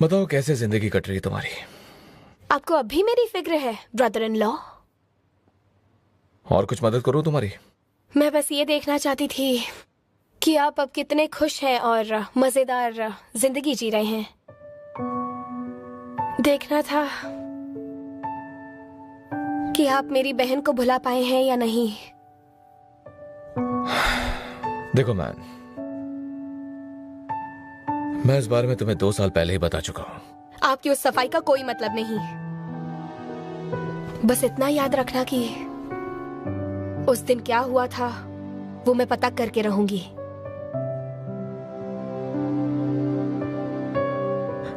बताओ कैसे जिंदगी कट रही है तुम्हारी? आपको अब भी मेरी फिक्र है ब्रदर इन लॉ? और कुछ मदद करूं तुम्हारी? मैं बस ये देखना चाहती थी कि आप अब कितने खुश हैं और मजेदार जिंदगी जी रहे हैं। देखना था कि आप मेरी बहन को भुला पाए हैं या नहीं। देखो मैन, मैं इस बारे में तुम्हें 2 साल पहले ही बता चुका हूं। आपकी उस सफाई का कोई मतलब नहीं। बस इतना याद रखना कि उस दिन क्या हुआ था वो मैं पता करके रहूंगी।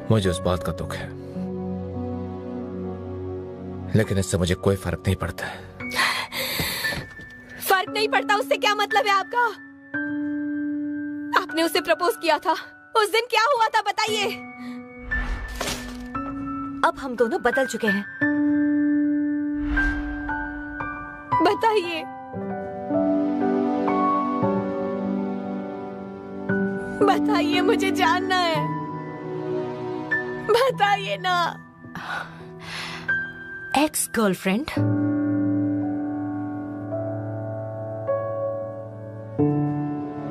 मुझे उस बात का दुख है, लेकिन इससे मुझे कोई फर्क नहीं पड़ता है। फर्क नहीं पड़ता उससे क्या मतलब है आपका? आपने उसे प्रपोज किया था, उस दिन क्या हुआ था बताइए। अब हम दोनों बदल चुके हैं। बताइए, बताइए, मुझे जानना है। बताइए ना। Ex girlfriend?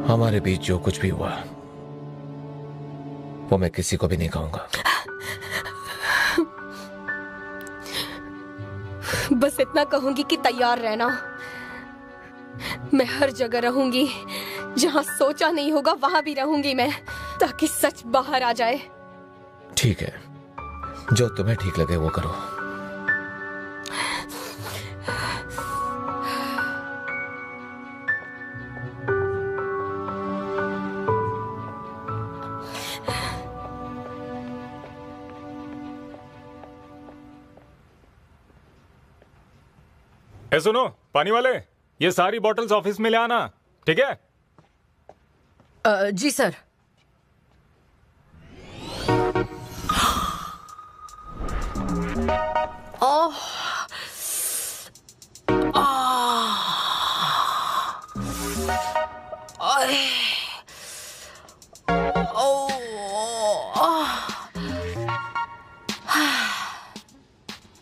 हमारे बीच जो कुछ भी हुआ वो मैं किसी को भी नहीं कहूंगा। बस इतना कहूंगी कि तैयार रहना। मैं हर जगह रहूंगी, जहां सोचा नहीं होगा वहां भी रहूंगी मैं, ताकि सच बाहर आ जाए। ठीक है, जो तुम्हें ठीक लगे वो करो। सुनो पानी वाले, ये सारी बॉटल्स ऑफिस में ले आना, ठीक है? जी सर। ओह,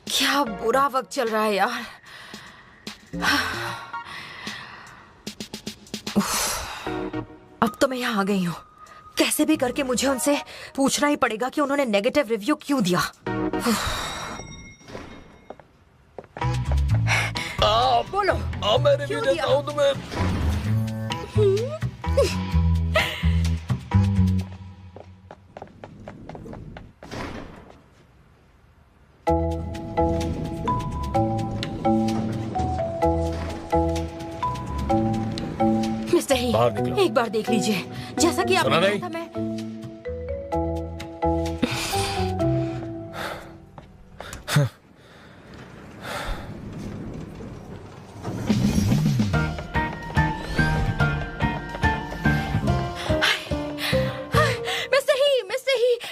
क्या बुरा वक्त चल रहा है यार। अब तो मैं यहाँ आ गई हूँ। कैसे भी करके मुझे उनसे पूछना ही पड़ेगा कि उन्होंने नेगेटिव रिव्यू क्यों दिया। बोलो, मैं रिव्यू देता हूँ तुम्हें। मिस्टर ही, बाहर निकलो। एक बार देख लीजिए, जैसा कि आपने कहा था मैं।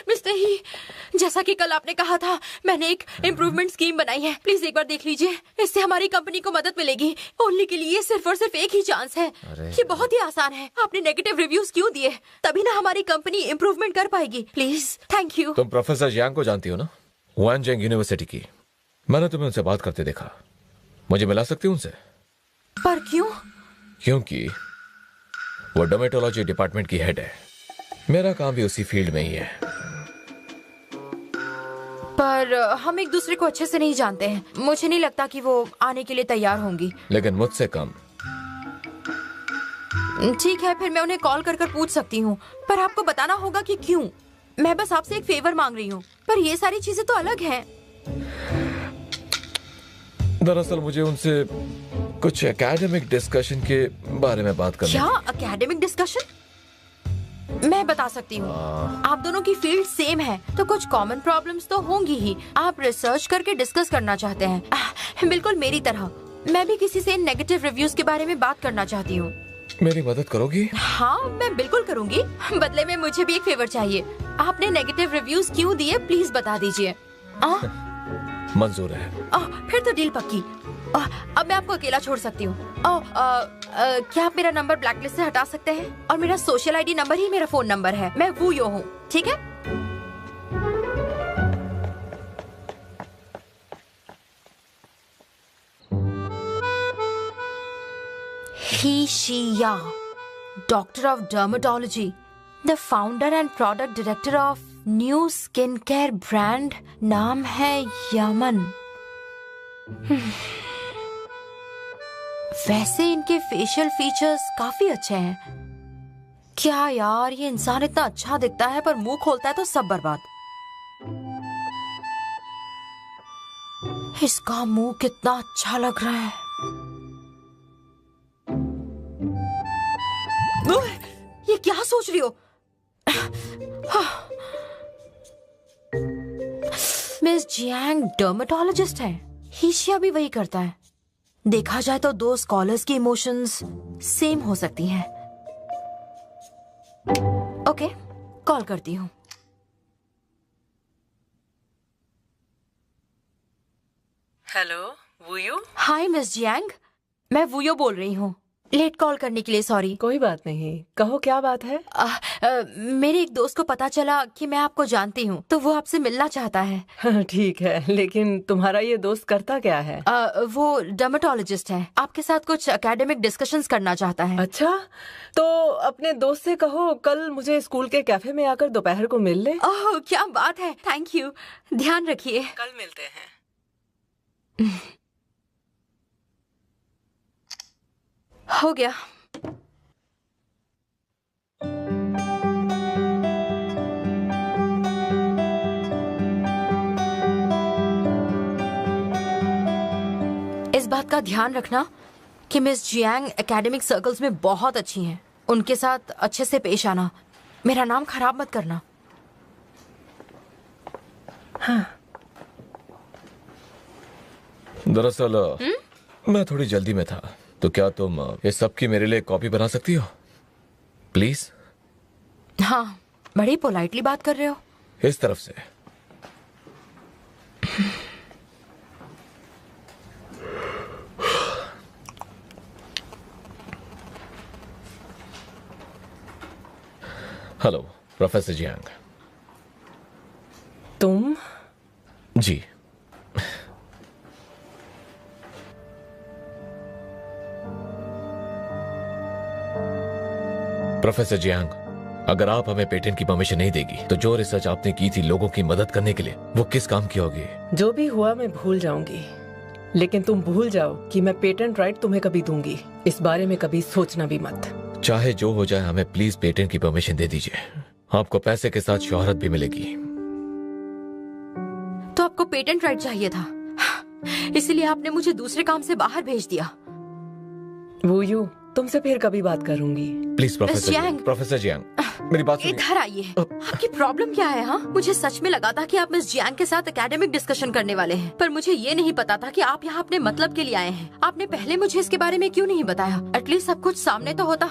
मिस्टर ही, जैसा कि कल आपने कहा था, मैंने एक इम्प्रूवमेंट स्कीम बनाई है। प्लीज एक बार देख लीजिए, इससे हमारी कंपनी को मदद मिलेगी। ओनली के लिए सिर्फ और सिर्फ एक ही चांस है। ये बहुत ही आसान है। आपने नेगेटिव रिव्यूज क्यों दिए? तभी ना हमारी कंपनी इम्प्रूवमेंट कर पाएगी। Please, thank you. तुम प्रोफेसर यांग को जानती हो ना? वानजेंग यूनिवर्सिटी की। मैंने तुम्हें उनसे बात करते देखा। मुझे मिला सकती हूँ उनसे? पर क्यों? क्योंकि वो डर्मेटोलॉजी डिपार्टमेंट की हेड है। मेरा काम भी उसी फील्ड में ही है। पर हम एक दूसरे को अच्छे से नहीं जानते हैं। मुझे नहीं लगता कि वो आने के लिए तैयार होंगी। लेकिन मुझसे कम। ठीक है, फिर मैं उन्हें कॉल कर पूछ सकती हूँ, पर आपको बताना होगा कि क्यों। मैं बस आपसे एक फेवर मांग रही हूँ, पर ये सारी चीजें तो अलग हैं। दरअसल मुझे उनसे कुछ एकेडमिक डिस्कशन के बारे में बात करनी। क्या एकेडमिक डिस्कशन? मैं बता सकती हूँ। आप दोनों की फील्ड सेम है, तो कुछ कॉमन प्रॉब्लम्स तो होंगी ही। आप रिसर्च करके डिस्कस करना चाहते हैं, बिल्कुल मेरी तरह। मैं भी किसी से नेगेटिव रिव्यूज के बारे में बात करना चाहती हूँ। मेरी मदद करोगी? हाँ, मैं बिल्कुल करूँगी। बदले में मुझे भी एक फेवर चाहिए। आपने नेगेटिव रिव्यूज क्यों दिए, प्लीज बता दीजिए। मंजूर है। फिर तो डील पक्की। अब मैं आपको अकेला छोड़ सकती हूँ। क्या आप मेरा नंबर ब्लैकलिस्ट से हटा सकते हैं? और मेरा सोशल आईडी नंबर ही मेरा फोन नंबर है। मैं वू यो हूँ, ठीक है? Hishiya, Doctor of Dermatology, the founder and product director of new skincare brand. नाम है यमन। वैसे इनके फेशियल फीचर्स काफी अच्छे हैं। क्या यार, ये इंसान इतना अच्छा दिखता है पर मुंह खोलता है तो सब बर्बाद। इसका मुंह कितना अच्छा लग रहा है। ये क्या सोच रही हो? मिस जियांग डर्मेटोलॉजिस्ट है। हिशिया भी वही करता है। देखा जाए तो दो स्कॉलर्स की इमोशंस सेम हो सकती हैं। ओके, कॉल करती हूँ। हेलो वुयू। हाय मिस जियांग, मैं वुयो बोल रही हूँ। लेट कॉल करने के लिए सॉरी। कोई बात नहीं, कहो क्या बात है। मेरे एक दोस्त को पता चला कि मैं आपको जानती हूँ, तो वो आपसे मिलना चाहता है। ठीक है, लेकिन तुम्हारा ये दोस्त करता क्या है? वो डर्मेटोलॉजिस्ट है। आपके साथ कुछ एकेडमिक डिस्कशंस करना चाहता है। अच्छा, तो अपने दोस्त से कहो कल मुझे स्कूल के कैफे में आकर दोपहर को मिल ले। ओह क्या बात है, थैंक यू। ध्यान रखिए। कल मिलते हैं। हो गया। इस बात का ध्यान रखना कि मिस जियांग एकेडमिक सर्कल्स में बहुत अच्छी हैं। उनके साथ अच्छे से पेश आना। मेरा नाम खराब मत करना। हाँ। दरअसल मैं थोड़ी जल्दी में था, तो क्या तुम इस सब की मेरे लिए कॉपी बना सकती हो प्लीज? हाँ, बड़ी पोलाइटली बात कर रहे हो। इस तरफ से। Hello professor Jiang. तुम? जी। प्रोफेसर जियांग, अगर आप हमें पेटेंट की परमिशन नहीं देगी तो जो रिसर्च आपने की थी लोगों की मदद करने के लिए, वो किस काम की होगी? जो भी हुआ मैं भूल जाऊंगी, लेकिन तुम भूल जाओ कि मैं पेटेंट राइट तुम्हें कभी दूंगी। इस बारे में कभी सोचना भी मत। चाहे जो हो जाए, हमें प्लीज पेटेंट की परमिशन दे दीजिए। आपको पैसे के साथ शोहरत भी मिलेगी। तो आपको पेटेंट राइट चाहिए था, इसलिए आपने मुझे दूसरे काम से बाहर भेज दिया। वुयू, तुमसे फिर कभी बात करूंगी। प्लीज प्रोफेसर जियांग, मेरी बात सुनिए। इधर आइए। आपकी प्रॉब्लम क्या है? हाँ, मुझे सच में लगा था कि आप मिस जियांग के साथ एकेडमिक डिस्कशन करने वाले हैं, पर मुझे ये नहीं पता था कि आप यहाँ अपने मतलब के लिए आए हैं। आपने पहले मुझे इसके बारे में क्यों नहीं बताया? एटलीस्ट सब कुछ सामने तो होता।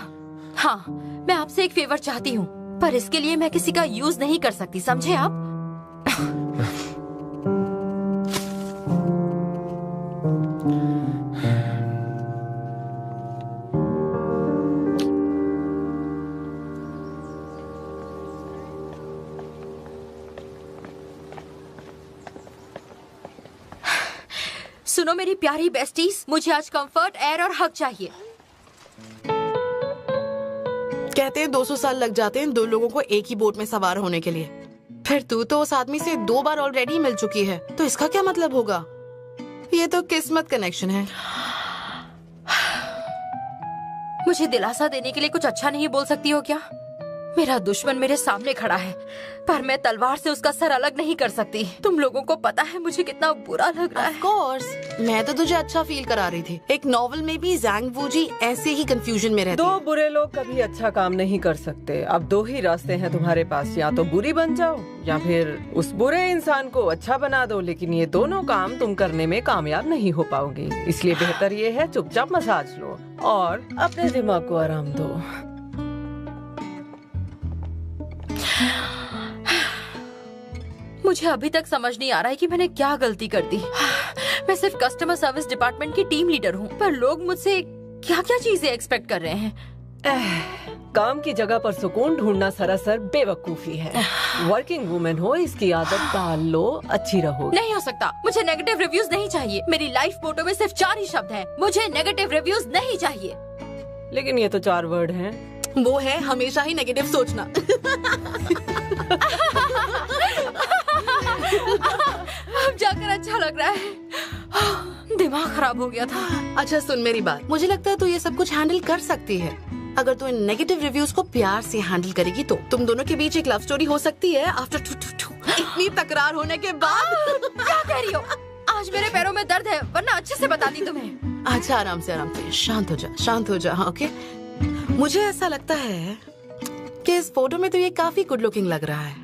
हाँ, मैं आपसे एक फेवर चाहती हूँ, पर इसके लिए मैं किसी का यूज नहीं कर सकती, समझे आप? सुनो मेरी प्यारी बेस्टीज, मुझे आज कंफर्ट, एयर और हक चाहिए। कहते हैं 200 साल लग जाते हैं दो लोगों को एक ही बोट में सवार होने के लिए। फिर तू तो उस आदमी से 2 बार ऑलरेडी मिल चुकी है, तो इसका क्या मतलब होगा? ये तो किस्मत कनेक्शन है। मुझे दिलासा देने के लिए कुछ अच्छा नहीं बोल सकती हो क्या? मेरा दुश्मन मेरे सामने खड़ा है, पर मैं तलवार से उसका सर अलग नहीं कर सकती। तुम लोगों को पता है मुझे कितना बुरा लग रहा है। Of course, मैं तो तुझे अच्छा फील करा रही थी। एक नॉवेल में भी ज़ैंग वूजी ऐसे ही कंफ्यूजन में रहती है। 2 बुरे लोग कभी अच्छा काम नहीं कर सकते। अब 2 ही रास्ते हैं तुम्हारे पास, या तो बुरी बन जाओ या फिर उस बुरे इंसान को अच्छा बना दो, लेकिन ये दोनों काम तुम करने में कामयाब नहीं हो पाओगे। इसलिए बेहतर ये है चुपचाप मसाज लो और अपने दिमाग को आराम दो। मुझे अभी तक समझ नहीं आ रहा है कि मैंने क्या गलती कर दी। मैं सिर्फ कस्टमर सर्विस डिपार्टमेंट की टीम लीडर हूँ, पर लोग मुझसे क्या क्या चीजें एक्सपेक्ट कर रहे हैं। काम की जगह पर सुकून ढूंढना सरासर बेवकूफी है। वर्किंग वुमेन हो, इसकी आदत डाल लो, अच्छी रहो। नहीं हो सकता, मुझे नेगेटिव रिव्यूज नहीं चाहिए। मेरी लाइफ फोटो में सिर्फ 4 ही शब्द हैं, मुझे नेगेटिव रिव्यूज नहीं चाहिए। लेकिन ये तो 4 वर्ड हैं। वो है हमेशा ही नेगेटिव सोचना। अब जाकर अच्छा लग रहा है। दिमाग खराब हो गया था। अच्छा सुन मेरी बात, मुझे लगता है तू ये सब कुछ हैंडल कर सकती है। अगर तू इन नेगेटिव रिव्यूज को प्यार से हैंडल करेगी तो तुम दोनों के बीच एक लव स्टोरी हो सकती है। आफ्टर इतनी तकरार होने के बाद। क्या कह रही हो? आज मेरे पैरों में दर्द है, वरना अच्छे से बताती तुम्हें। अच्छा आराम से शांत हो जा हाँ, ओके। मुझे ऐसा लगता है कि इस फोटो में तो ये काफी गुड लुकिंग लग रहा है।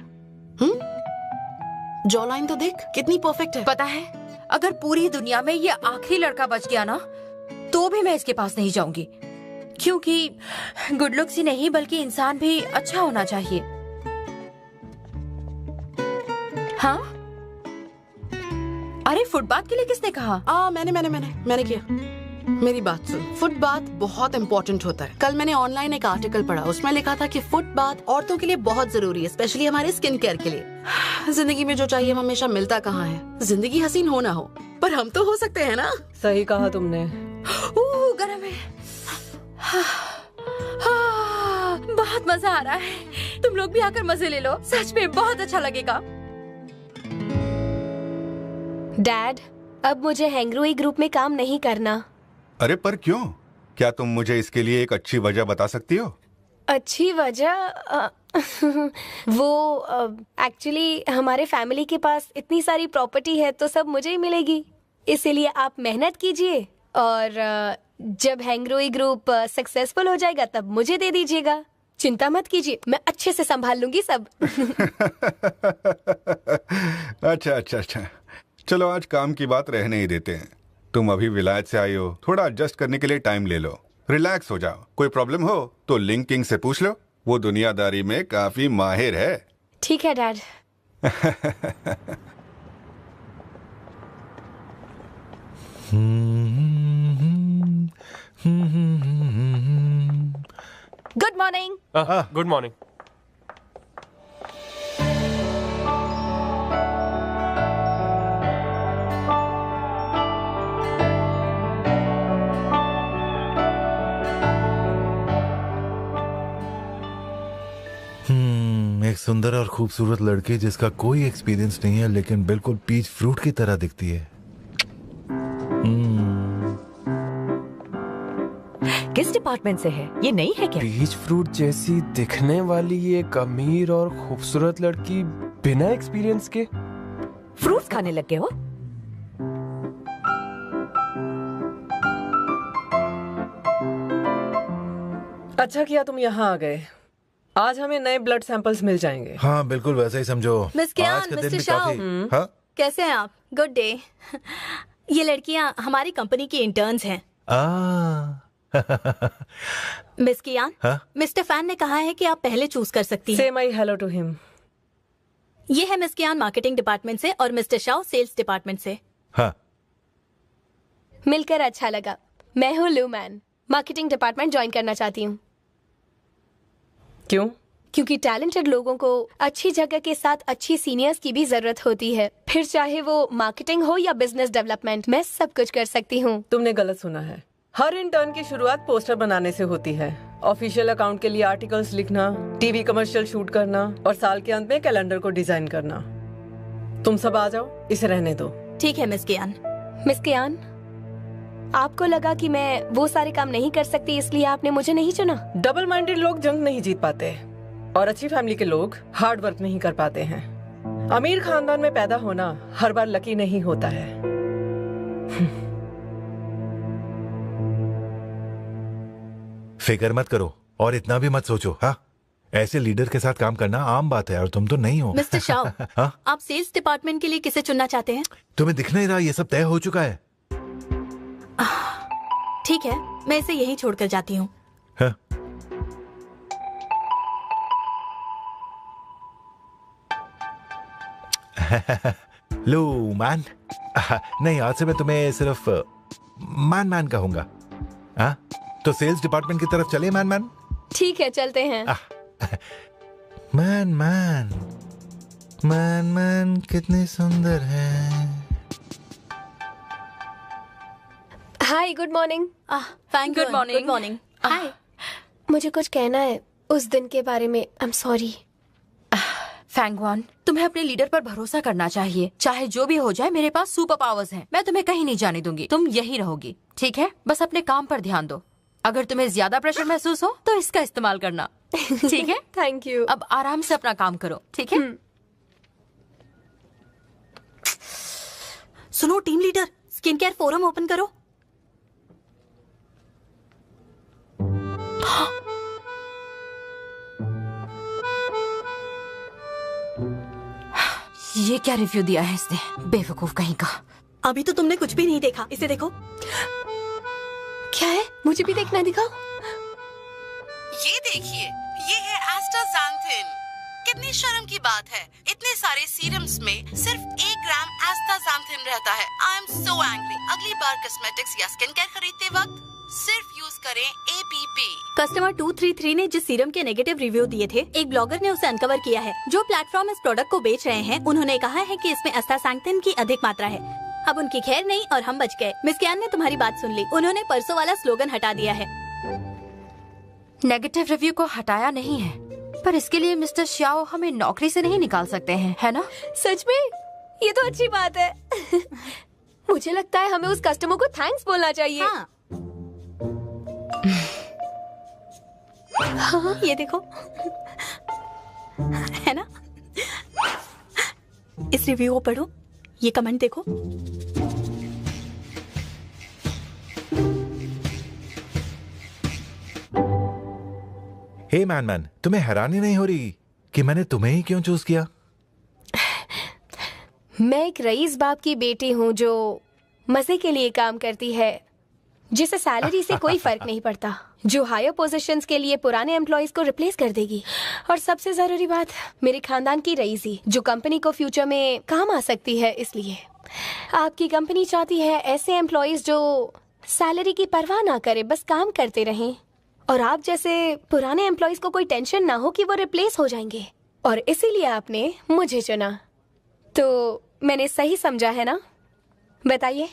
जॉ लाइन तो देख कितनी परफेक्ट है। पता है, अगर पूरी दुनिया में ये आखिरी लड़का बच गया ना, तो भी मैं इसके पास नहीं जाऊंगी, क्योंकि गुड लुक्स ही नहीं बल्कि इंसान भी अच्छा होना चाहिए। हाँ? अरे फुटबाथ के लिए किसने कहा? मैंने किया। मेरी बात सुन, फुटबाथ बहुत इम्पोर्टेंट होता है। कल मैंने ऑनलाइन एक आर्टिकल पढ़ा, उसमें लिखा था कि फुटबाथ औरतों के लिए बहुत जरूरी है, स्पेशली हमारे स्किन केयर के लिए। जिंदगी में जो चाहिए हमेशा मिलता कहाँ है। जिंदगी हसीन हो ना हो, पर हम तो हो सकते हैं ना। सही कहा तुमने। गरम है। बहुत मजा आ रहा है। तुम लोग भी आकर मजे ले लो, सच में बहुत अच्छा लगेगा। डैड, अब मुझे हैंगरुई ग्रुप में काम नहीं करना। अरे पर क्यों? क्या तुम मुझे इसके लिए एक अच्छी वजह बता सकती हो? अच्छी वजह? वो एक्चुअली हमारे फैमिली के पास इतनी सारी प्रॉपर्टी है तो सब मुझे ही मिलेगी, इसीलिए आप मेहनत कीजिए और जब हैंगरुई ग्रुप सक्सेसफुल हो जाएगा तब मुझे दे दीजिएगा। चिंता मत कीजिए, मैं अच्छे से संभाल लूंगी सब। अच्छा, चलो आज काम की बात रहने ही देते हैं। तुम अभी विलायत से आई हो, थोड़ा एडजस्ट करने के लिए टाइम ले लो, रिलैक्स हो जाओ। कोई प्रॉब्लम हो तो लिंग किंग से पूछ लो, वो दुनियादारी में काफी माहिर है। ठीक है dad. Good morning. Good morning. एक सुंदर और खूबसूरत लड़की जिसका कोई एक्सपीरियंस नहीं है लेकिन बिल्कुल पीच फ्रूट की तरह दिखती है। किस डिपार्टमेंट से है? ये नई है क्या? पीच फ्रूट जैसी दिखने वाली एक अमीर और खूबसूरत लड़की बिना एक्सपीरियंस के फ्रूट्स खाने लग गए हो? अच्छा किया तुम यहाँ आ गए। आज हमें नए ब्लड सैंपल्स मिल जाएंगे। हाँ बिल्कुल वैसा ही समझो। मिस कियान, आज का दिन मिस्टर भी शाह। काफी- हाँ? कैसे हैं आप? Good day. ये लड़कियां हमारी कंपनी की इंटर्न्स हैं। मिस कियान, हाँ? मिस्टर फैन ने कहा है कि आप पहले चूज कर सकती हैं। से माई हेलो टू हिम। ये है मिस कियान मार्केटिंग डिपार्टमेंट से और मिस्टर शाह सेल्स डिपार्टमेंट से। हाँ। मिलकर अच्छा लगा। मैं हूँ लूमैन, मार्केटिंग डिपार्टमेंट ज्वाइन करना चाहती हूँ। क्यों? क्योंकि टैलेंटेड लोगों को अच्छी जगह के साथ अच्छी सीनियर्स की भी जरूरत होती है, फिर चाहे वो मार्केटिंग हो या बिजनेस डेवलपमेंट, मैं सब कुछ कर सकती हूँ। तुमने गलत सुना है। हर इंटर्न की शुरुआत पोस्टर बनाने से होती है। ऑफिशियल अकाउंट के लिए आर्टिकल्स लिखना, टीवी कमर्शियल शूट करना और साल के अंत में कैलेंडर को डिजाइन करना। तुम सब आ जाओ, इसे रहने दो। ठीक है मिस कियान। मिस कियान, आपको लगा कि मैं वो सारे काम नहीं कर सकती इसलिए आपने मुझे नहीं चुना? डबल माइंडेड लोग जंग नहीं जीत पाते और अच्छी फैमिली के लोग हार्ड वर्क नहीं कर पाते हैं। अमीर खानदान में पैदा होना हर बार लकी नहीं होता है। फिक्र मत करो और इतना भी मत सोचो। हाँ, ऐसे लीडर के साथ काम करना आम बात है और तुम तो नहीं हो। मिस्टर शाह, हाँ? आप सेल्स डिपार्टमेंट के लिए किसे चुनना चाहते हैं? तुम्हें दिख नहीं रहा ये सब तय हो चुका है। ठीक है, मैं इसे यहीं छोड़कर जाती हूँ। हाँ? लो मैन। नहीं, आज से मैं तुम्हें सिर्फ मैन कहूंगा। हाँ? तो सेल्स डिपार्टमेंट की तरफ चले मैन। ठीक है, चलते हैं। मैन कितनी सुंदर है। Hi, good morning. Fine, good morning. Hi. मुझे कुछ कहना है उस दिन के बारे में। I am sorry. फैंगवान, तुम्हें अपने लीडर पर भरोसा करना चाहिए। चाहे जो भी हो जाए, मेरे पास सुपर पावर्स हैं। मैं तुम्हें कहीं नहीं जाने दूंगी, तुम यही रहोगी, ठीक है? बस अपने काम पर ध्यान दो। अगर तुम्हें ज्यादा प्रेशर महसूस हो तो इसका इस्तेमाल करना, ठीक है? Thank you. अब आराम से अपना काम करो, ठीक है? सुनो team leader, skin care forum open करो। ये क्या रिव्यू दिया है इसने, बेवकूफ कहीं का। अभी तो तुमने कुछ भी नहीं देखा, इसे देखो। क्या है? मुझे भी देखना दिखाओ। ये देखिए, ये है एस्टाज़ैंथिन। कितनी शर्म की बात है, इतने सारे सीरम्स में सिर्फ 1 ग्राम एस्टाज़ैंथिन रहता है। I am so angry. अगली बार कॉस्मेटिक्स या स्किन केयर खरीदते वक्त सिर्फ यूज करें APP। कस्टमर 233 ने जिस सीरम के नेगेटिव रिव्यू दिए थे, एक ब्लॉगर ने उसे अनकवर किया है। जो प्लेटफॉर्म इस प्रोडक्ट को बेच रहे हैं, उन्होंने कहा है कि इसमें एस्टाज़ैंथिन की अधिक मात्रा है। अब उनकी खैर नहीं और हम बच गए। मिस कैन ने तुम्हारी बात सुन ली, उन्होंने परसों वाला स्लोगन हटा दिया है। नेगेटिव रिव्यू को हटाया नहीं है, पर इसके लिए मिस्टर श्याओ हमें नौकरी से नहीं निकाल सकते हैं, है ना? सच में? ये तो अच्छी बात है। मुझे लगता है हमें उस कस्टमर को थैंक्स बोलना चाहिए। हाँ। हाँ, ये देखो, है ना? इस रिव्यू को पढ़ो, ये कमेंट देखो। हे मैन, तुम्हें हैरानी नहीं हो रही कि मैंने तुम्हें ही क्यों चूज किया? मैं एक रईस बाप की बेटी हूँ जो मजे के लिए काम करती है, जिसे सैलरी से कोई फर्क नहीं पड़ता, जो हायर पोजीशंस के लिए पुराने एम्प्लॉयज को रिप्लेस कर देगी। और सबसे जरूरी बात, मेरे खानदान की रईसी जो कंपनी को फ्यूचर में काम आ सकती है। इसलिए आपकी कंपनी चाहती है ऐसे एम्प्लॉयज जो सैलरी की परवाह ना करे, बस काम करते रहें। और आप जैसे पुराने एम्प्लॉयज को कोई टेंशन ना हो कि वो रिप्लेस हो जाएंगे। और इसीलिए आपने मुझे चुना। तो मैंने सही समझा है ना? बताइए।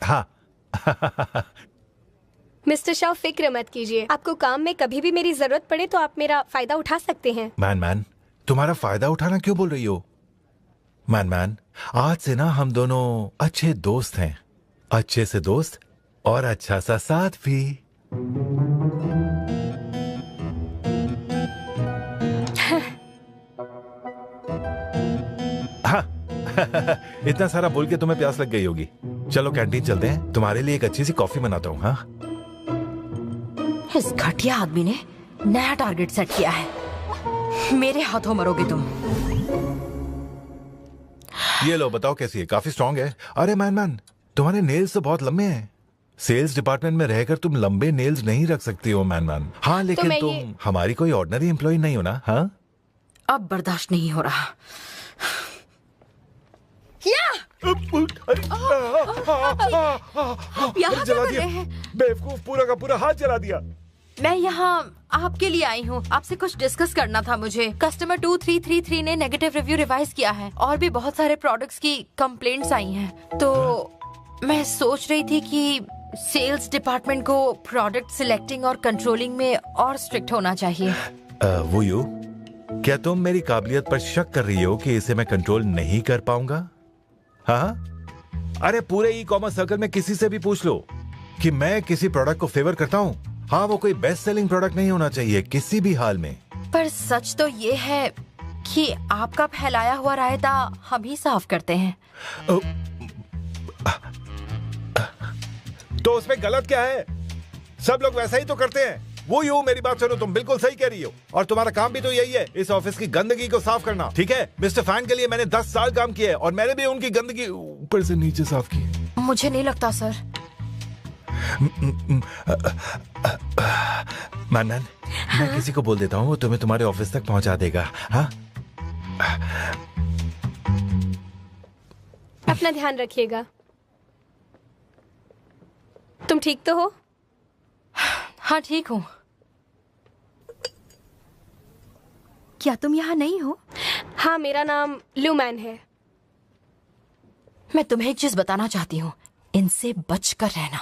हाँ। मिस्टर शाह, फिक्र मत कीजिए। आपको काम में कभी भी मेरी जरूरत पड़े तो आप मेरा फायदा उठा सकते हैं। मैन, तुम्हारा फायदा उठाना क्यों बोल रही हो? मैन, आज से ना हम दोनों अच्छे दोस्त हैं। अच्छे से दोस्त और अच्छा सा साथ भी। हाँ। इतना सारा बोल के तुम्हें प्यास लग गई होगी। चलो कैंटीन चलते हैं, तुम्हारे लिए एक अच्छी सी कॉफी बनाता हूँ। हाँ, इस घटिया आदमी ने नया टारगेट सेट किया है। मेरे हाथों मरोगे तुम। ये लो, बताओ कैसी है? काफी स्ट्रांग है। अरे मैन, तुम्हारे नेल्स तो बहुत लंबे हैं। सेल्स डिपार्टमेंट में रहकर तुम लंबे नेल्स नहीं रख सकती हो मैन। हाँ, लेकिन तो तुम हमारी कोई ऑर्डिनरी एम्प्लॉय नहीं हो ना? हाँ, अब बर्दाश्त नहीं हो रहा। यहाँ जला क्या कर दिया रहे हैं? बेवकूफ, पूरा का पूरा हाथ जला दिया। मैं यहाँ आपके लिए आई हूँ। आपसे कुछ डिस्कस करना था मुझे। कस्टमर 2333 ने नेगेटिव रिव्यू रिवाइज किया है और भी बहुत सारे प्रोडक्ट्स की कंप्लेंट्स आई हैं। तो मैं सोच रही थी कि सेल्स डिपार्टमेंट को प्रोडक्ट सिलेक्टिंग और कंट्रोलिंग में और स्ट्रिक्ट होना चाहिए। वो यू, क्या तुम मेरी काबिलियत पर शक कर रही हो कि इसे मैं कंट्रोल नहीं कर पाऊंगा? हाँ, अरे पूरे ई-कॉमर्स सर्कल में किसी से भी पूछ लो कि मैं किसी प्रोडक्ट को फेवर करता हूँ। हाँ, वो कोई बेस्ट सेलिंग प्रोडक्ट नहीं होना चाहिए किसी भी हाल में। पर सच तो ये है कि आपका फैलाया हुआ रायता हम ही साफ करते हैं। तो उसमें गलत क्या है? सब लोग वैसा ही तो करते हैं। वो यूं, मेरी बात सुनो, तुम बिल्कुल सही कह रही हो। और तुम्हारा काम भी तो यही है, इस ऑफिस की गंदगी को साफ करना। ठीक है, मिस्टर फैन के लिए मैंने 10 साल काम किया है और मैंने भी उनकी गंदगी ऊपर से नीचे साफ की। मुझे नहीं लगता सर। मैन, मैं किसी को बोल देता हूँ, वो तुम्हें तुम्हारे ऑफिस तक पहुंचा देगा। हाँ, अपना ध्यान रखिएगा। तुम ठीक तो हो? हाँ, ठीक हूँ। क्या तुम यहाँ नहीं हो? हाँ, मेरा नाम लूमैन है। मैं तुम्हें एक चीज बताना चाहती हूँ, इनसे बचकर रहना।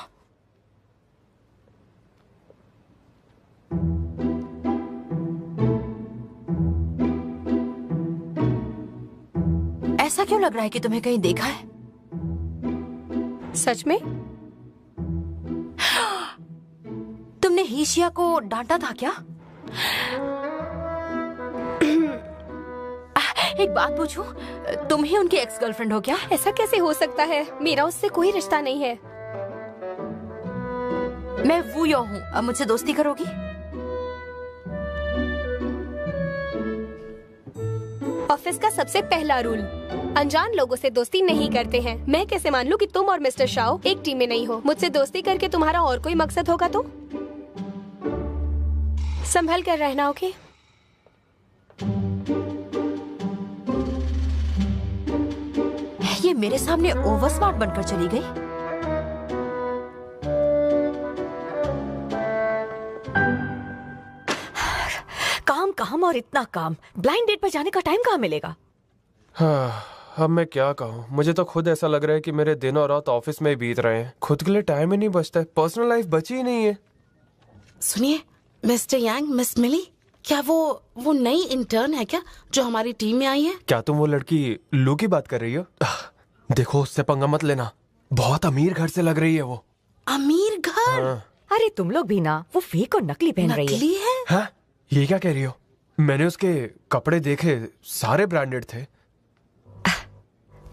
ऐसा क्यों लग रहा है कि तुम्हें कहीं देखा है? सच में? तुमने हीशिया को डांटा था क्या? एक बात पूछूं, तुम ही उनकी एक्स गर्लफ्रेंड हो क्या? ऐसा कैसे हो सकता है? मेरा उससे कोई रिश्ता नहीं है। मैं वू यो हूँ, अब मुझसे दोस्ती करोगी? ऑफिस का सबसे पहला रूल, अनजान लोगों से दोस्ती नहीं करते हैं। मैं कैसे मान लूं कि तुम और मिस्टर शाओ एक टीम में नहीं हो? मुझसे दोस्ती करके तुम्हारा और कोई मकसद होगा तो? संभल कर रहना, ओके? ये मेरे सामने ओवर स्मार्ट बनकर चली गई। काम काम और इतना काम, ब्लाइंड डेट पर जाने का टाइम कहाँ मिलेगा? हाँ, अब मैं क्या कहूँ, मुझे तो खुद ऐसा लग रहा है कि मेरे दिन और रात ऑफिस में ही बीत रहे हैं। खुद के लिए टाइम ही नहीं बचता है, पर्सनल लाइफ बची ही नहीं है। सुनिए मिस्टर यांग, मिस मिली, क्या वो नई इंटर्न है क्या जो हमारी टीम में आई है? क्या तुम वो लड़की लू की बात कर रही हो? देखो, उससे पंगा मत लेना, बहुत अमीर घर से लग रही है वो। अमीर घर? हाँ। अरे तुम लोग भी ना, वो फेक और नकली पहन रही है। नकली है? हाँ? ये क्या कह रही हो? मैंने उसके कपड़े देखे, सारे ब्रांडेड थे।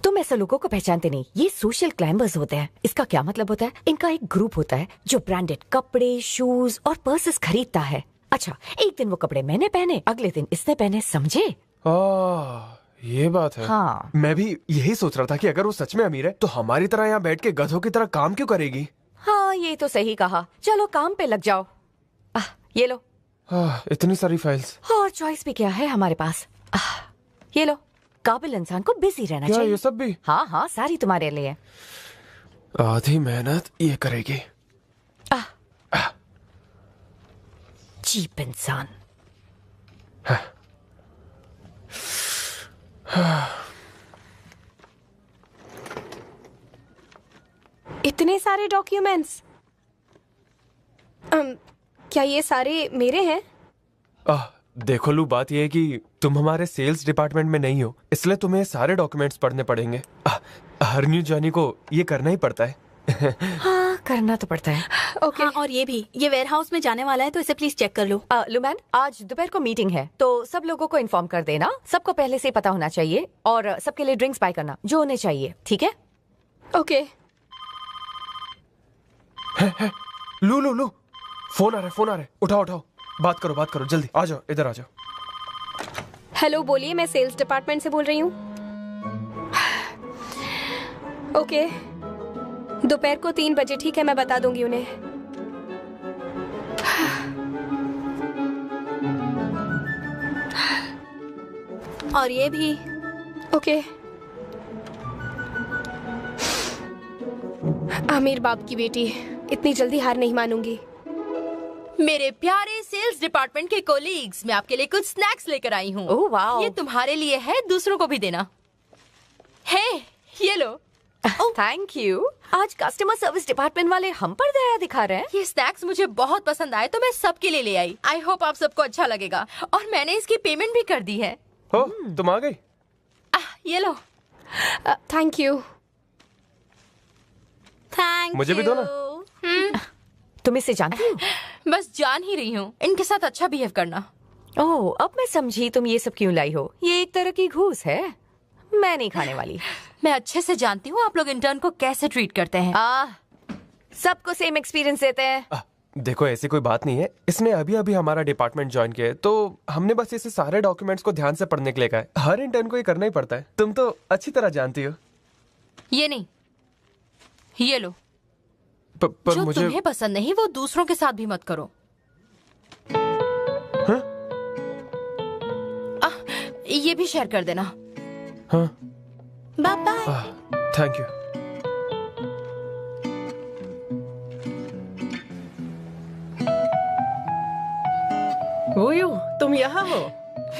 तुम ऐसे लोगों को पहचानते नहीं, ये सोशल क्लाइंबर्स होते हैं। इसका क्या मतलब होता है? इनका एक ग्रुप होता है जो ब्रांडेड कपड़े, शूज और पर्सेस खरीदता है। अच्छा, एक दिन वो कपड़े मैंने पहने, अगले दिन इसने पहने, समझे? ये बात है। हाँ। मैं भी यही सोच रहा था कि अगर वो सच में अमीर है तो हमारी तरह यहाँ बैठ के गधों की तरह काम क्यों करेगी? हाँ, ये तो सही कहा। चलो काम पे लग जाओ। ये लो। इतनी सारी फाइल्स। और चॉइस भी क्या है हमारे पास। ये लो, काबिल इंसान को बिजी रहना क्या चाहिए। ये सब भी? हाँ हाँ, सारी तुम्हारे लिए। आधी मेहनत ये करेगी। चीप इंसान। इतने सारे डॉक्यूमेंट्स, क्या ये सारे मेरे हैं? देखो लू, बात ये है कि तुम हमारे सेल्स डिपार्टमेंट में नहीं हो, इसलिए तुम्हें सारे डॉक्यूमेंट्स पढ़ने पड़ेंगे। हर न्यू जॉनी को ये करना ही पड़ता है। हाँ, करना तो पड़ता है। ओके। हाँ, और ये भी, ये वेयर हाउस में जाने वाला है तो इसे प्लीज चेक कर लो। लुमैन, आज दोपहर को मीटिंग है तो सब लोगों को इन्फॉर्म कर देना। सबको पहले से पता होना चाहिए और सबके लिए ड्रिंक्स बाय करना जो उन्हें चाहिए, ठीक है? ओके। लू लू लू, फोन आ रहा है, उठाओ उठाओ, बात करो जल्दी, आ जाओ, इधर आ जाओ। हेलो, बोलिए, मैं सेल्स डिपार्टमेंट से बोल रही हूँ। ओके, दोपहर को 3 बजे, ठीक है, मैं बता दूंगी उन्हें। और ये भी। ओके। आमिर बाप की बेटी, इतनी जल्दी हार नहीं मानूंगी। मेरे प्यारे सेल्स डिपार्टमेंट के कोलीग्स, मैं आपके लिए कुछ स्नैक्स लेकर आई हूँ। Oh wow. ये तुम्हारे लिए है, दूसरों को भी देना। हे, ये लो। Thank you. आज कस्टमर सर्विस डिपार्टमेंट वाले हम पर दया दिखा रहे हैं। ये स्नैक्स मुझे बहुत पसंद आए तो मैं सबके लिए ले आई। आई होप आप सबको अच्छा लगेगा। और मैंने इसकी पेमेंट भी कर दी है। हो, तुम आ गई? ये लो। Thank you. थैंक मुझे भी दो ना। तुम इसे जानती हो? बस जान ही रही हूँ। इनके साथ अच्छा बिहेव करना। ओह, अब मैं समझी तुम ये सब क्यों लाई हो। ये एक तरह की घूस है, मैं नहीं खाने वाली। मैं अच्छे से जानती हूँ आप लोग इंटर्न को कैसे ट्रीट करते हैं। सबको सेम एक्सपीरियंस देते हैं। देखो, ऐसी कोई बात नहीं है, इसने अभी अभी हमारा डिपार्टमेंट ज्वाइन किया है तो हमने बस इसे सारे डॉक्यूमेंट्स को ध्यान से पढ़ने के लिए कहा है। हर इंटर्न को ये करना ही पड़ता है, तुम तो अच्छी तरह जानती हो। ये नहीं, ये लो। पर जो मुझे तुम्हें पसंद नहीं वो दूसरों के साथ भी मत करो। हाँ? ये भी शेयर कर देना। हाँ। Bye bye. Thank you. वोयू, तुम यहाँ हो?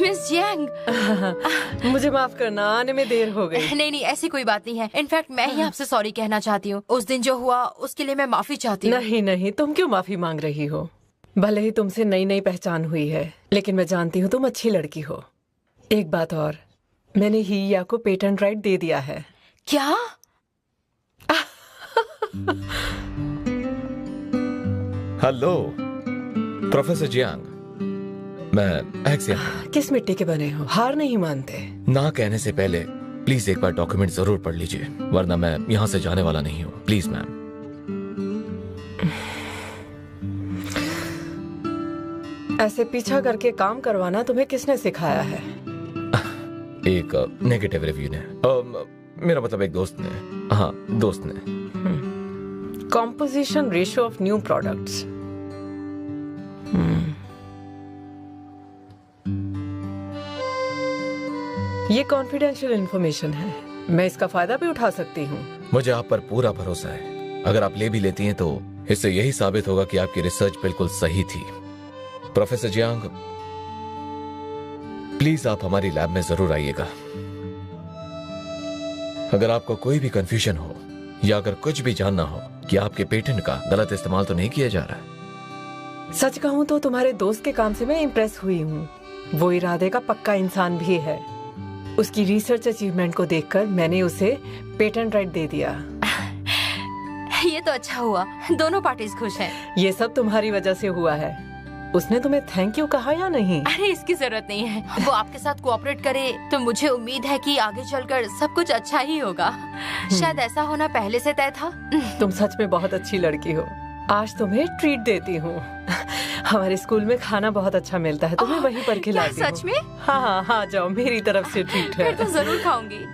Miss Jiang. मुझे माफ करना, आने में देर हो गई। नहीं नहीं, ऐसी कोई बात नहीं है। इनफैक्ट मैं ही आपसे सॉरी कहना चाहती हूँ। उस दिन जो हुआ उसके लिए मैं माफी चाहती हूँ। नहीं नहीं, तुम क्यों माफी मांग रही हो? भले ही तुमसे नई नई पहचान हुई है, लेकिन मैं जानती हूँ तुम अच्छी लड़की हो। एक बात और, मैंने हिया को पेटेंट राइट दे दिया है। क्या? हेलो प्रोफेसर जियांग, मैं एक्सियन हूं। किस मिट्टी के बने हो? हार नहीं मानते। ना कहने से पहले प्लीज एक बार डॉक्यूमेंट जरूर पढ़ लीजिए, वरना मैं यहाँ से जाने वाला नहीं हूँ। Please ma'am. ऐसे पीछा करके काम करवाना तुम्हें किसने सिखाया है? एक नेगेटिव रिव्यू ने, मेरा मतलब एक दोस्त ने। हाँ, दोस्त ने। Composition ratio of new products. ये कॉन्फिडेंशियल इंफॉर्मेशन है, मैं इसका फायदा भी उठा सकती हूँ। मुझे आप पर पूरा भरोसा है। अगर आप ले भी लेती हैं तो इससे यही साबित होगा कि आपकी रिसर्च बिल्कुल सही थी। प्रोफेसर जियांग, प्लीज आप हमारी लैब में जरूर आइएगा। अगर आपको कोई भी कंफ्यूजन हो या अगर कुछ भी जानना हो कि आपके पेटेंट का गलत इस्तेमाल तो नहीं किया जा रहा है। सच कहूँ तो तुम्हारे दोस्त के काम से मैं इम्प्रेस हुई हूँ। वो इरादे का पक्का इंसान भी है। उसकी रिसर्च अचीवमेंट को देखकर मैंने उसे पेटेंट राइट दे दिया। ये तो अच्छा हुआ, दोनों पार्टीज खुश हैं। ये सब तुम्हारी वजह से हुआ है। उसने तुम्हें थैंक यू कहा या नहीं? अरे इसकी जरूरत नहीं है। वो आपके साथ कोऑपरेट करे तो मुझे उम्मीद है कि आगे चलकर सब कुछ अच्छा ही होगा। शायद ऐसा होना पहले से तय था। तुम सच में बहुत अच्छी लड़की हो। आज तुम्हें ट्रीट देती हूँ। हमारे स्कूल में खाना बहुत अच्छा मिलता है, तुम्हें वहीं पर खिलाती हूँ। सच में? हाँ हाँ, जाओ, मेरी तरफ से ट्रीट है। फिर तो जरूर खाऊंगी।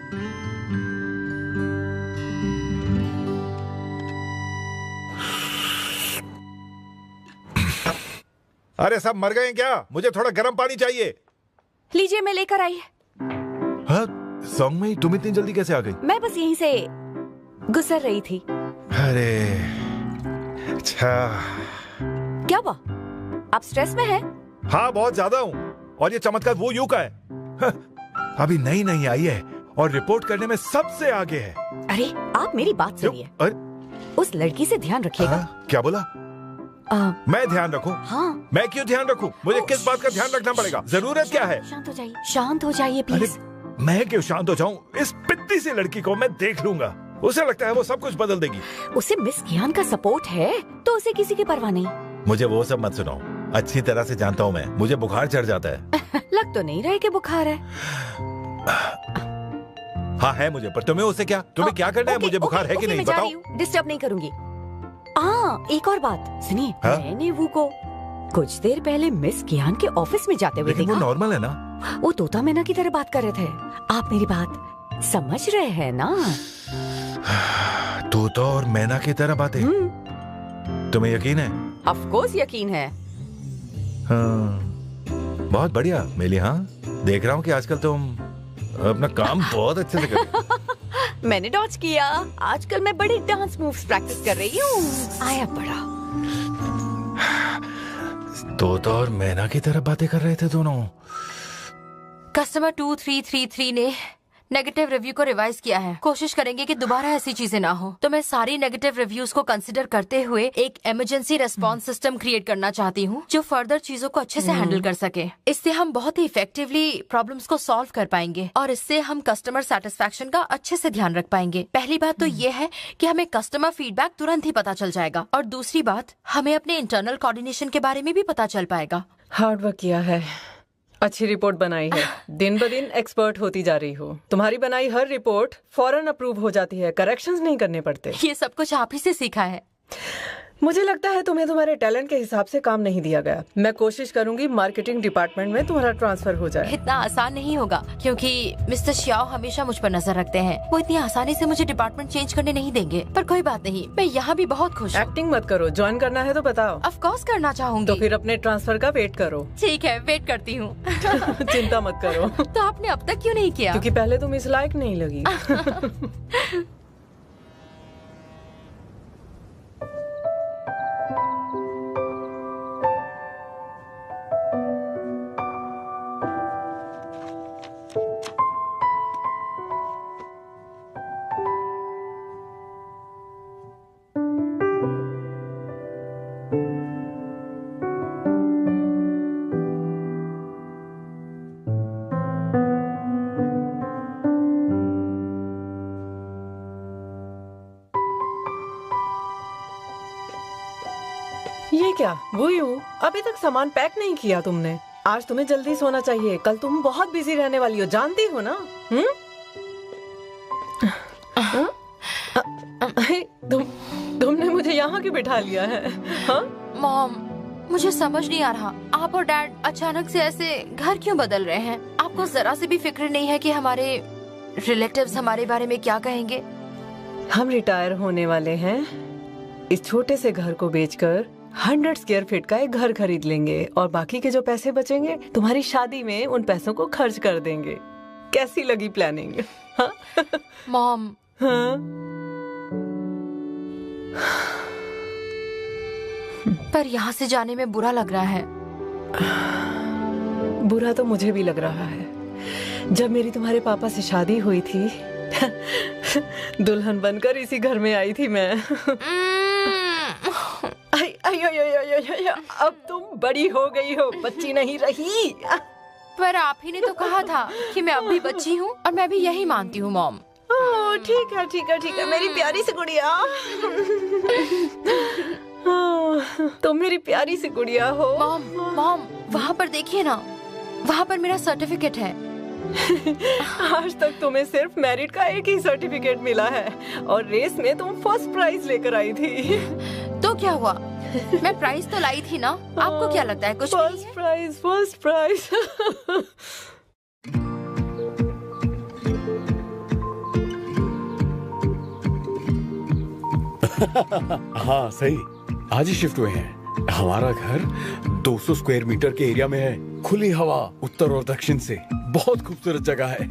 अरे सब मर गए क्या? मुझे थोड़ा गर्म पानी चाहिए। लीजिए, मैं लेकर आई। हाँ, सॉन्ग में तुम इतनी जल्दी कैसे आ गई? मैं बस यहीं से गुजर रही थी। अरे अच्छा। क्या हुआ? आप स्ट्रेस में हैं? हाँ, बहुत ज्यादा हूँ। और ये चमत्कार वो यू का है। हाँ, अभी नई नई आई है और रिपोर्ट करने में सबसे आगे है। अरे आप मेरी बात सुनिए। उस लड़की से ध्यान रखिएगा। क्या बोला? मैं ध्यान रखूं? हाँ। मैं क्यों ध्यान रखूं? मुझे किस बात का ध्यान रखना पड़ेगा? जरूरत क्या है? शांत हो जाइए, शांत हो जाइए प्लीज। मैं क्यों शांत हो जाऊं? इस पित्ती सी लड़की को मैं देख लूंगा। उसे लगता है वो सब कुछ बदल देगी। उसे मिस कियान का सपोर्ट है तो उसे किसी की परवाह नहीं। मुझे वो सब मत सुनाओ। अच्छी तरह से जानता हूँ मैं, मुझे बुखार चढ़ जाता है। लग तो नहीं रहा कि बुखार है। हाँ है मुझे, पर तुम्हें उससे क्या? तुम्हें क्या करना है? मुझे बुखार है कि नहीं बताओ। डिस्टर्ब नहीं करूंगी। एक और बात सुनिए। मैंने वो को कुछ देर पहले मिस कियान के ऑफिस में जाते हुए देखा। वो नॉर्मल है ना? वो तोता मैना की तरह बात कर रहे थे। आप मेरी बात समझ रहे हैं ना? तोता और मैना की तरह बातें। तुम्हें यकीन है? ऑफ कोर्स यकीन है। हाँ, बहुत बढ़िया मेली। हाँ, देख रहा हूँ कि आजकल तुम अपना काम बहुत अच्छे से कर। मैंने डॉज किया। आजकल मैं बड़ी डांस मूव्स प्रैक्टिस कर रही हूँ। आया बड़ा। तोता और मैना की तरह बातें कर रहे थे दोनों। कस्टमर 2333 ने नेगेटिव रिव्यू को रिवाइज किया है। कोशिश करेंगे कि दोबारा ऐसी चीजें ना हो। तो मैं सारी नेगेटिव रिव्यूज को कंसिडर करते हुए एक इमरजेंसी रेस्पॉन्स सिस्टम क्रिएट करना चाहती हूँ जो फर्दर चीजों को अच्छे से हैंडल कर सके। इससे हम बहुत ही इफेक्टिवली प्रॉब्लम्स को सॉल्व कर पाएंगे और इससे हम कस्टमर सेटिस्फैक्शन का अच्छे से ध्यान रख पाएंगे। पहली बात तो ये है कि हमें कस्टमर फीडबैक तुरंत ही पता चल जाएगा और दूसरी बात, हमें अपने इंटरनल कोऑर्डिनेशन के बारे में भी पता चल पाएगा। हार्ड वर्क किया है, अच्छी रिपोर्ट बनाई है। दिन ब दिन एक्सपर्ट होती जा रही हो। तुम्हारी बनाई हर रिपोर्ट फौरन अप्रूव हो जाती है, करेक्शंस नहीं करने पड़ते। ये सब कुछ आप ही से सीखा है। मुझे लगता है तुम्हें तुम्हारे टैलेंट के हिसाब से काम नहीं दिया गया। मैं कोशिश करूंगी मार्केटिंग डिपार्टमेंट में तुम्हारा ट्रांसफर हो जाए। इतना आसान नहीं होगा क्योंकि मिस्टर श्याओ हमेशा मुझ पर नजर रखते हैं। वो इतनी आसानी से मुझे डिपार्टमेंट चेंज करने नहीं देंगे। पर कोई बात नहीं, मैं यहाँ भी बहुत खुश हूँ। एक्टिंग मत करो, ज्वाइन करना है तो बताओ। ऑफ कोर्स करना चाहूंगी। तो फिर अपने ट्रांसफर का वेट करो। ठीक है, वेट करती हूँ। चिंता मत करो। तो आपने अब तक क्यों नहीं किया? क्योंकि पहले तुम इस लायक नहीं लगी। ये क्या वो यूं अभी तक सामान पैक नहीं किया तुमने? आज तुम्हें जल्दी सोना चाहिए, कल तुम बहुत बिजी रहने वाली हो, जानती हो ना? तुमने मुझे यहाँ क्यों बिठा लिया है? हाँ? मॉम, मुझे समझ नहीं आ रहा, आप और डैड अचानक से ऐसे घर क्यों बदल रहे हैं? आपको जरा से भी फिक्र नहीं है कि हमारे रिलेटिव्स हमारे बारे में क्या कहेंगे? हम रिटायर होने वाले हैं, इस छोटे से घर को बेचकर 100 स्क्वायर फीट का एक घर खरीद लेंगे और बाकी के जो पैसे बचेंगे तुम्हारी शादी में उन पैसों को खर्च कर देंगे। कैसी लगी प्लानिंग? हाँ? मॉम, हाँ? पर यहाँ से जाने में बुरा लग रहा है। बुरा तो मुझे भी लग रहा है। जब मेरी तुम्हारे पापा से शादी हुई थी दुल्हन बनकर इसी घर में आई थी मैं। अब तुम बड़ी हो गई हो, बच्ची नहीं रही। पर आप ही ने तो कहा था कि मैं अब भी बच्ची हूँ और मैं भी यही मानती हूँ मॉम। ठीक है ठीक है ठीक है मेरी प्यारी सी गुड़िया। तुम मेरी प्यारी सी गुड़िया हो। मॉम, मॉम, वहाँ पर देखिए ना, वहाँ पर मेरा सर्टिफिकेट है। आज तक तुम्हें सिर्फ मेरिट का एक ही सर्टिफिकेट मिला है और रेस में तुम फर्स्ट प्राइज लेकर आई थी। तो क्या हुआ, मैं प्राइज तो लाई थी ना। आपको क्या लगता है कुछ नहीं है? First prize. हाँ सही, आज ही शिफ्ट हुए हैं। हमारा घर 200 स्क्वायर मीटर के एरिया में है, खुली हवा उत्तर और दक्षिण से, बहुत खूबसूरत जगह है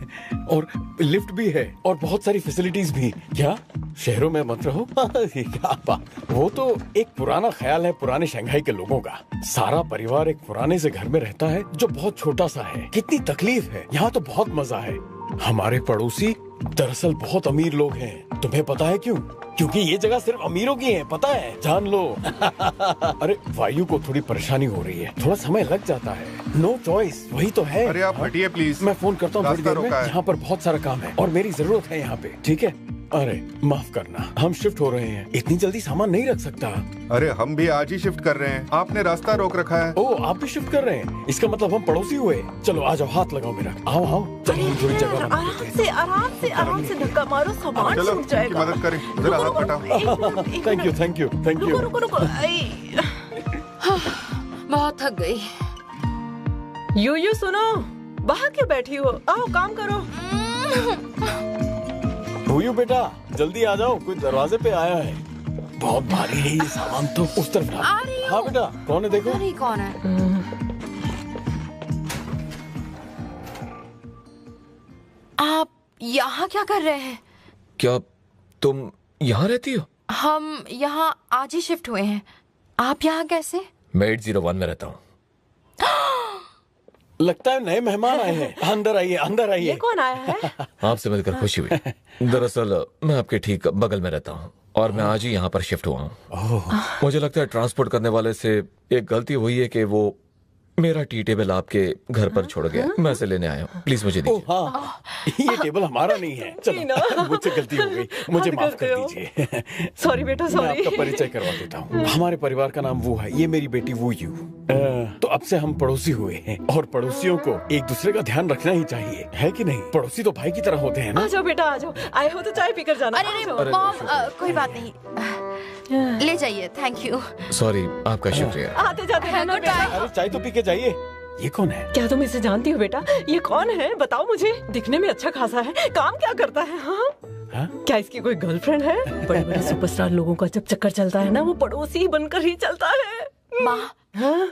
और लिफ्ट भी है और बहुत सारी फैसिलिटीज भी। क्या शहरों में मत रहो? क्या बात, वो तो एक पुराना ख्याल है पुराने शंघाई के लोगों का। सारा परिवार एक पुराने से घर में रहता है जो बहुत छोटा सा है। कितनी तकलीफ है, यहाँ तो बहुत मजा है। हमारे पड़ोसी दरअसल बहुत अमीर लोग हैं। तुम्हें पता है क्यों? क्योंकि ये जगह सिर्फ अमीरों की है, पता है, जान लो। अरे वायु को थोड़ी परेशानी हो रही है, थोड़ा समय लग जाता है। नो चॉइस, वही तो है। अरे आप हटिए प्लीज, मैं फोन करता हूँ थोड़ी देर में। यहाँ पर बहुत सारा काम है और मेरी जरूरत है यहाँ पे, ठीक है? अरे माफ करना, हम शिफ्ट हो रहे हैं, इतनी जल्दी सामान नहीं रख सकता। अरे हम भी आज ही शिफ्ट कर रहे हैं, आपने रास्ता रोक रखा है। ओ, आप भी शिफ्ट कर रहे हैं, इसका मतलब हम पड़ोसी हुए। चलो आ जाओ, हाथ लगाओ मेरा। आओ आओ, चलो थोड़ी जगह बना देते हैं। आराम से धक्का मारो, सामान छूट जाएगा। मदद करें, जरा हाथ हटाओ। Thank you thank you thank you. रुको। बहुत थक गई। यू सुनो, बाहर क्यों बैठी हो? आओ काम करो। हुयू बेटा, जल्दी आ जाओ, कोई दरवाजे पे आया है। बहुत भारी है ये सामान तो। उस तरफ हाँ बेटा, कौन है देखो। अरे कौन है? आप यहाँ क्या कर रहे हैं? क्या तुम यहाँ रहती हो? हम यहाँ आज ही शिफ्ट हुए हैं। आप यहाँ कैसे? मैं 801 में रहता हूँ। लगता है नए मेहमान आए हैं। अंदर आइए, अंदर आइए। ये कौन आया है? आपसे मिलकर खुशी हुई। दरअसल मैं आपके ठीक बगल में रहता हूँ और मैं आज ही यहाँ पर शिफ्ट हुआ हूँ। मुझे लगता है ट्रांसपोर्ट करने वाले से एक गलती हुई है कि वो मेरा टी टेबल आपके घर पर छोड़ गया। मैं इसे लेने आया हूँ, प्लीज मुझे दीजिए। हाँ, ये टेबल हमारा नहीं है। चलो, मुझसे गलती हो गई, मुझे माफ कर दीजिए। सॉरी बेटा, सॉरी। मैं आपका परिचय करवा देता हूँ। हमारे परिवार का नाम वो है, ये मेरी बेटी वो यू। तो अब से हम पड़ोसी हुए हैं और पड़ोसियों को एक दूसरे का ध्यान रखना ही चाहिए, है कि नहीं? पड़ोसी तो भाई की तरह होते हैं ना। आ जाओ बेटा, आ जाओ। आए हो तो चाय पीकर जाना। अरे मॉम, कोई बात नहीं, ले जाइए। Thank you. सॉरी, आपका शुक्रिया। आते जाते रहना बेटा। अरे चाय तो पी के जाइए। ये कौन है? क्या तुम इसे जानती हो बेटा? ये कौन है बताओ मुझे। दिखने में अच्छा खासा है, काम क्या करता है? हाँ? क्या इसकी कोई गर्लफ्रेंड है? बड़े बड़े सुपरस्टार लोगों का जब चक्कर चलता है ना, वो पड़ोसी बनकर ही चलता है। माँ,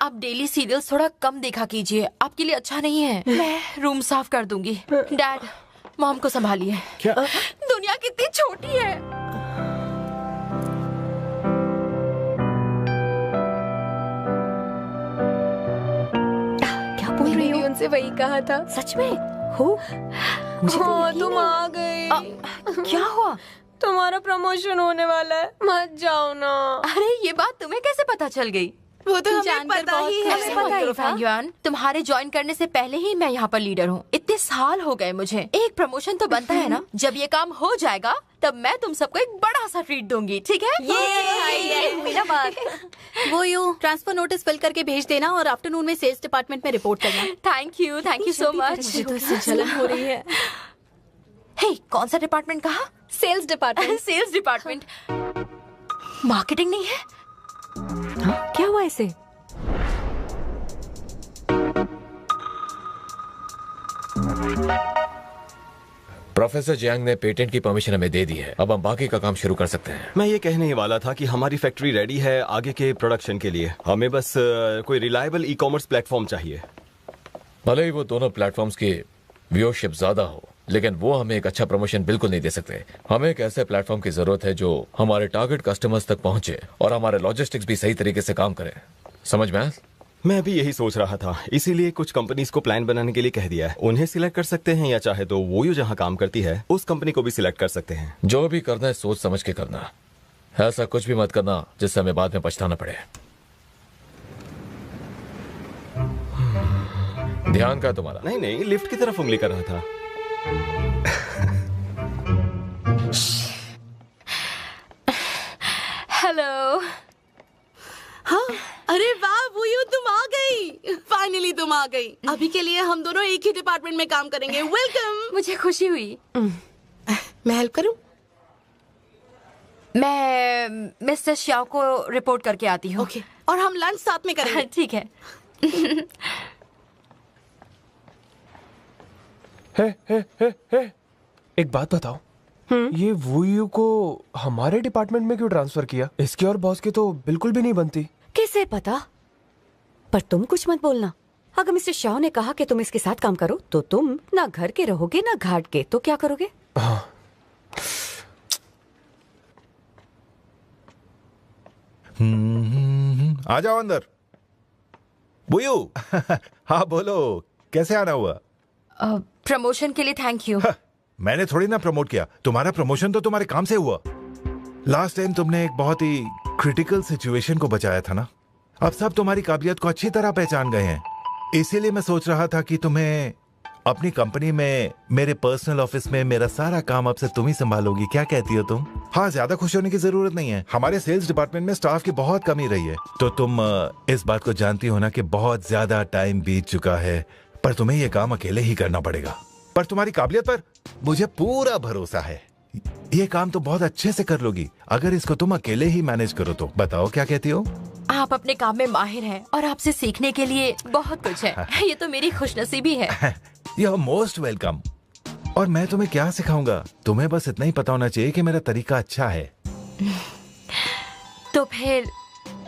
आप डेली सीरियल्स थोड़ा कम देखा कीजिए, आपके लिए अच्छा नहीं है। मैं रूम साफ कर दूंगी। डैड, मॉम को संभालिए। क्या? दुनिया कितनी छोटी है। क्या बोल रही हो? उनसे वही कहा था। सच में हो? हाँ, तुम आ गई। क्या हुआ? तुम्हारा प्रमोशन होने वाला है, मत जाओ ना। अरे ये बात तुम्हें कैसे पता चल गई? वो तो हमें जानकर पता बहुत ही खुशी है। हुई, इरफान युआन। तुम्हारे ज्वाइन करने से पहले ही मैं यहाँ पर लीडर हूँ। इतने साल हो गए मुझे, एक प्रमोशन तो बनता है ना। जब ये काम हो जाएगा तब मैं तुम सबको एक बड़ा सा ट्रीट दूंगी, ठीक है? मेरा बात वो यू ट्रांसफर नोटिस फिल करके भेज देना और आफ्टरनून में सेल्स डिपार्टमेंट में रिपोर्ट करना। Thank you so much. मुझे तो इससे जलन हो रही है। हे, कौन सा डिपार्टमेंट कहा? Sales department. Sales department. Marketing नहीं है? हाँ, क्या हुआ इसे? प्रोफेसर जियांग ने पेटेंट की परमिशन हमें दे दी है। अब हम बाकी का काम शुरू कर सकते हैं। मैं ये कहने ही वाला था कि हमारी फैक्ट्री रेडी है आगे के प्रोडक्शन के लिए। हमें बस कोई रिलायबल ई कॉमर्स प्लेटफॉर्म चाहिए। भले ही वो दोनों प्लेटफॉर्म्स की व्यूअरशिप ज्यादा हो, लेकिन वो हमें एक अच्छा प्रमोशन बिल्कुल नहीं दे सकते। हमें एक ऐसे प्लेटफॉर्म की जरूरत है जो हमारे टारगेट कस्टमर्स तक पहुंचे और हमारे लॉजिस्टिक्स भी सही तरीके से काम करे। समझ में आया? मैं भी यही सोच रहा था, इसीलिए कुछ कंपनीज को प्लान बनाने के लिए कह दिया है। उन्हें सिलेक्ट कर सकते हैं या चाहे तो वो जहां काम करती है उस कंपनी को भी सिलेक्ट कर सकते हैं। जो भी करना है सोच समझ के करना। ऐसा कुछ भी मत करना जिससे हमें बाद में पछताना पड़े। ध्यान का तुम्हारा? नहीं, लिफ्ट की तरफ उंगली कर रहा था। हेलो। हाँ, अरे वाह वुयू, तुम आ गई। फाइनली तुम आ गई। अभी के लिए हम दोनों एक ही डिपार्टमेंट में काम करेंगे। वेलकम। मुझे खुशी हुई। मैं हेल्प करूं? मैं मिस्टर श्याओ को रिपोर्ट करके आती हूँ। ओके, और हम लंच साथ में करेंगे। ठीक है। हे, एक बात बताओ, ये वुयू को हमारे डिपार्टमेंट में क्यों ट्रांसफर किया? इसके और बॉस के तो बिल्कुल भी नहीं बनती। किसे पता? पर तुम कुछ मत बोलना। अगर मिस्टर शाह ने कहा कि तुम इसके साथ काम करो तो तुम ना घर के रहोगे ना घाट के, तो क्या करोगे? हाँ। आ जाओ अंदर। बुयू। हाँ बोलो, कैसे आना हुआ? प्रमोशन के लिए थैंक यू। मैंने थोड़ी ना प्रमोट किया, तुम्हारा प्रमोशन तो तुम्हारे काम से हुआ। लास्ट टाइम तुमने एक बहुत ही क्रिटिकल सिचुएशन को बचाया था ना। अब सब तुम्हारी काबिलियत को अच्छी तरह पहचान गए हैं। इसीलिए मैं सोच रहा था कि तुम्हें अपनी कंपनी में, मेरे पर्सनल ऑफिस में मेरा सारा काम अब से तुम ही संभालोगी। क्या कहती हो तुम? हाँ, ज्यादा खुश होने की जरूरत नहीं है। हमारे सेल्स डिपार्टमेंट में स्टाफ की बहुत कमी रही है, तो तुम इस बात को जानती हो ना कि बहुत ज्यादा टाइम बीत चुका है, पर तुम्हें यह काम अकेले ही करना पड़ेगा। पर तुम्हारी काबिलियत पर मुझे पूरा भरोसा है। ये काम तो बहुत अच्छे से कर लोगी अगर इसको तुम अकेले ही मैनेज करो तो। बताओ क्या कहती हो? आप अपने काम में माहिर हैं और आपसे सीखने के लिए बहुत कुछ है। ये तो मेरी खुशनसीबी है। You are most welcome. और मैं तुम्हें क्या सिखाऊंगा, तुम्हें बस इतना ही पता होना चाहिए कि मेरा तरीका अच्छा है। तो फिर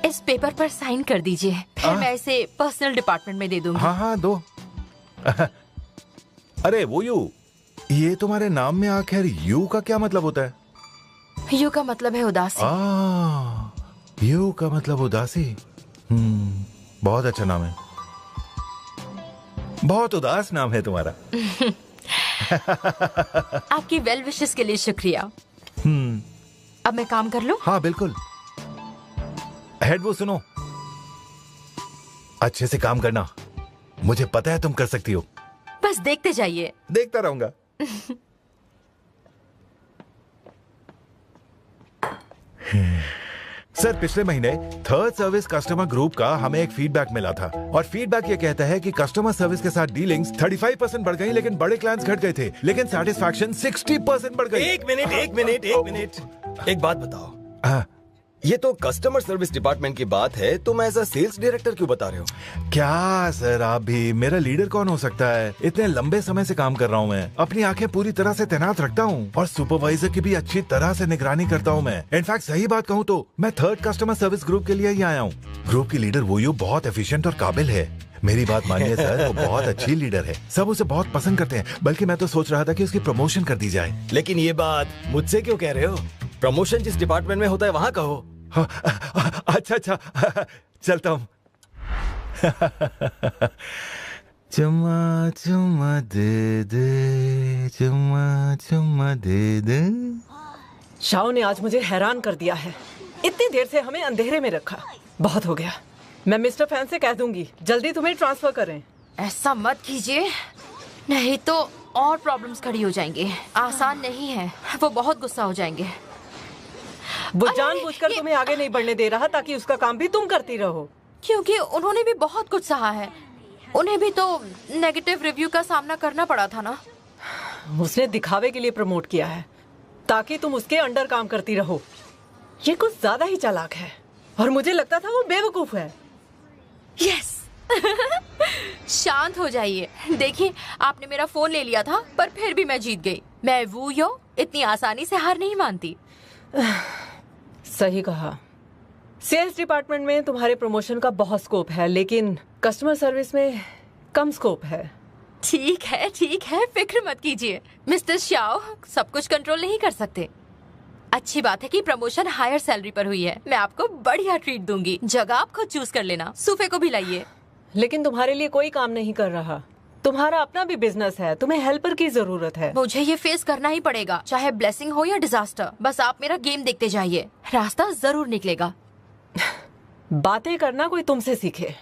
इस पेपर पर साइन कर दीजिए, फिर मैं इसे पर्सनल डिपार्टमेंट में दे दूंगी। हाँ, दो। अरे वो ये तुम्हारे नाम में आखिर यू का क्या मतलब होता है? यू का मतलब है उदासी। यू का मतलब उदासी। बहुत अच्छा नाम है। बहुत उदास नाम है तुम्हारा। आपकी वेल विशेस के लिए शुक्रिया। अब मैं काम कर लूं? हाँ बिल्कुल। हेड वो सुनो, अच्छे से काम करना। मुझे पता है तुम कर सकती हो। बस देखते जाइए। देखता रहूंगा। सर, पिछले महीने थर्ड सर्विस कस्टमर ग्रुप का हमें एक फीडबैक मिला था और फीडबैक ये कहता है कि कस्टमर सर्विस के साथ डीलिंग्स 35% बढ़ गई, लेकिन बड़े क्लाइंट्स घट गए थे, लेकिन सेटिस्फैक्शन 60% बढ़ गई। एक मिनट। एक बात बताओ, ये तो कस्टमर सर्विस डिपार्टमेंट की बात है, तुम एज अ सेल्स डायरेक्टर क्यों बता रहे हो? क्या सर, आप भी। मेरा लीडर कौन हो सकता है? इतने लंबे समय से काम कर रहा हूँ मैं, अपनी आंखें पूरी तरह से तैनात रखता हूँ और सुपरवाइजर की भी अच्छी तरह से निगरानी करता हूँ मैं। इनफैक्ट सही बात कहूँ तो मैं थर्ड कस्टमर सर्विस ग्रुप के लिए ही आया हूँ। ग्रुप की लीडर वो बहुत एफिशिएंट और काबिल है। मेरी बात मानिए सर, वो बहुत अच्छी लीडर है। सब उसे बहुत पसंद करते हैं, बल्कि मैं तो सोच रहा था कि उसकी प्रमोशन कर दी जाए। लेकिन ये बात मुझसे क्यों कह रहे हो? प्रमोशन जिस डिपार्टमेंट में होता है वहाँ कहो। अच्छा, चलता हूँ। चुम्मा चुम्मा दे दे, चुम्मा चुम्मा दे दे। शाओ ने आज मुझे हैरान कर दिया है। इतनी देर से हमें अंधेरे में रखा, बहुत हो गया। मैं मिस्टर फैन से कह दूंगी जल्दी तुम्हें ट्रांसफर करें। ऐसा मत कीजिए, नहीं तो और प्रॉब्लम्स खड़ी हो जाएंगे। आसान नहीं है, वो बहुत गुस्सा हो जाएंगे। वो जानबूझकर तुम्हें आगे नहीं बढ़ने दे रहा ताकि उसका काम भी तुम करती रहो। क्योंकि उन्होंने भी बहुत कुछ सहा है, उन्हें भी तो नेगेटिव रिव्यू का सामना करना पड़ा था ना। उसने दिखावे के लिए प्रमोट किया है ताकि तुम उसके अंडर काम करती रहो। ये कुछ ज्यादा ही चालाक है और मुझे लगता था वो बेवकूफ है। यस शांत हो जाइए। देखिए, आपने मेरा फोन ले लिया था पर फिर भी मैं जीत गई। मैं वू यो इतनी आसानी से हार नहीं मानती। सही कहा। सेल्स डिपार्टमेंट में तुम्हारे प्रमोशन का बहुत स्कोप है, लेकिन कस्टमर सर्विस में कम स्कोप है। ठीक है, फिक्र मत कीजिए मिस्टर शाओ, सब कुछ कंट्रोल नहीं कर सकते। अच्छी बात है कि प्रमोशन हायर सैलरी पर हुई है। मैं आपको बढ़िया ट्रीट दूंगी। जगह आप खुद चूज कर लेना। सूफे को भी लाइए। लेकिन तुम्हारे लिए कोई काम नहीं कर रहा। तुम्हारा अपना भी बिजनेस है, तुम्हें हेल्पर की जरूरत है। मुझे ये फेस करना ही पड़ेगा, चाहे ब्लेसिंग हो या डिजास्टर। बस आप मेरा गेम देखते जाइए, रास्ता जरूर निकलेगा। बातें करना कोई तुमसे सीखे।